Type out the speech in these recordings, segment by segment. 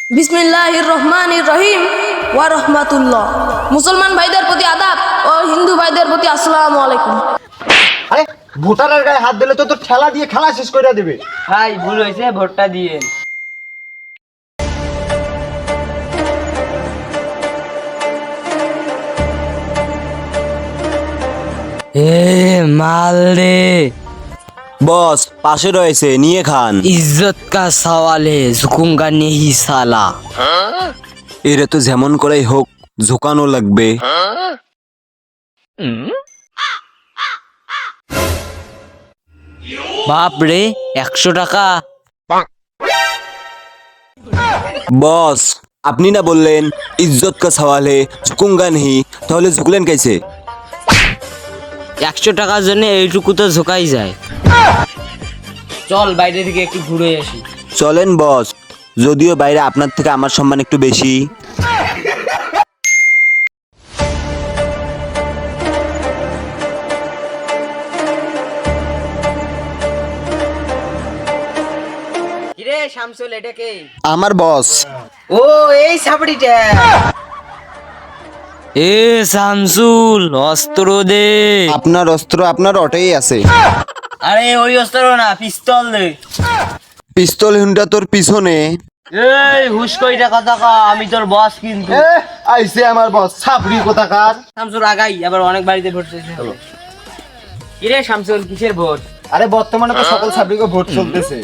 বিসমিল্লাহির রহমানির রহিম ওয়া রাহমাতুল্লাহ। মুসলমান ভাইদের প্রতি আদাব ও হিন্দু ভাইদের প্রতি আসসালামু আলাইকুম। আরে ভোটারের গায়ে হাত দিলে তো তোর ঠেলা দিয়ে খেলা শেষ করে দিবে। ভাই ভুল হয়েছে, ভোটটা দিয়ে। মাল রে, বস পাশে রয়েছে, নিয়ে খান। ইজ্জত কা সওয়াল হে, ঝুকুঙ্গা নেহি সালা। এরা তো যেমন করেই হোক ঝুকানো লাগবে। বাপ রে, 100 টাকা। বস আপনি না বললেন ইজ্জত কা সওয়াল হে ঝুকুঙ্গা নেহি, তাহলে ঝুকলেন कैसे? 100 টাকার জন্য এইটুকু তো ঝোকাই যায়। চল বাইরে থেকে একটু ঘুরে আসি। চলেন বস, যদিও বাইরে আপনার থেকে আমার সম্মান একটু বেশি। কিরে শামসুল, এটা কে? আমার বস। ও এই সাবড়িটা। এ শামসুল, অস্ত্র দে। আপনার অস্ত্র আপনার অটেই আছে। আরে ওই অস্ত্র না, পিস্তল দে। পিস্তল হুন্ডা তোর পিছনে। এই হুশ কইটা কথা কা, আমি তোর বস কিন্তু। আইছে আমার বস ছাপড়ি কোথাকার। শামসুল আগাই, আবার অনেক বাড়িতে ভোট শেষ হলো। কিরে শামসুল, কিসের ভোট? আরে বর্তমানে তো সকল ছাপড়িকে ভোট চলতেছে।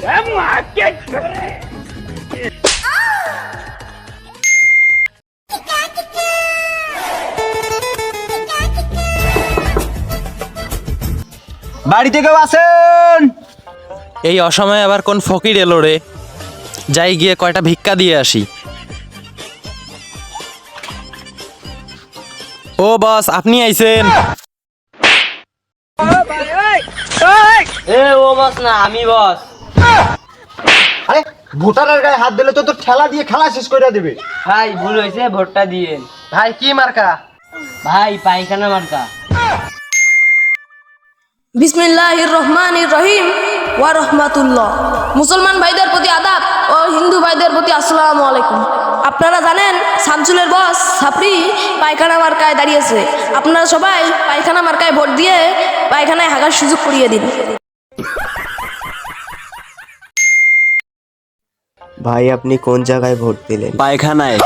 বাড়িতে কেউ আছেন? এই অসময়ে আবার কোন ফকির এলো রে? যাই গিয়ে কয়টা ভিক্ষা দিয়ে আসি। ও বস, আপনি আইছেন? এ ও বস না, আমি বস। আরে ভোটারের গায়ে হাত দিলে তো তোর ঠেলা দিয়ে খেলা শেষ করে দিবে। ভাই ভুল হয়েছে, ভোটটা দিয়ে। ভাই কি মার্কা? ভাই পায়খানা মার্কা। বিসমিল্লাহির রহমানির রহিম ওয়া রাহমাতুল্লাহ। মুসলমান ভাইদের প্রতি আদাব ও হিন্দু ভাইদের প্রতি আসসালামু আলাইকুম। আপনারা জানেন শামসুলের বস ছাপড়ি পায়খানা মার্কায় দাঁড়িয়েছে। আপনারা সবাই পায়খানা মার্কায় ভোট দিয়ে পায়খানায় হাগার সুযোগ করিয়ে দিন। ভাই আপনি কোন জায়গায় ভোট দিলেন? পায়খানায়।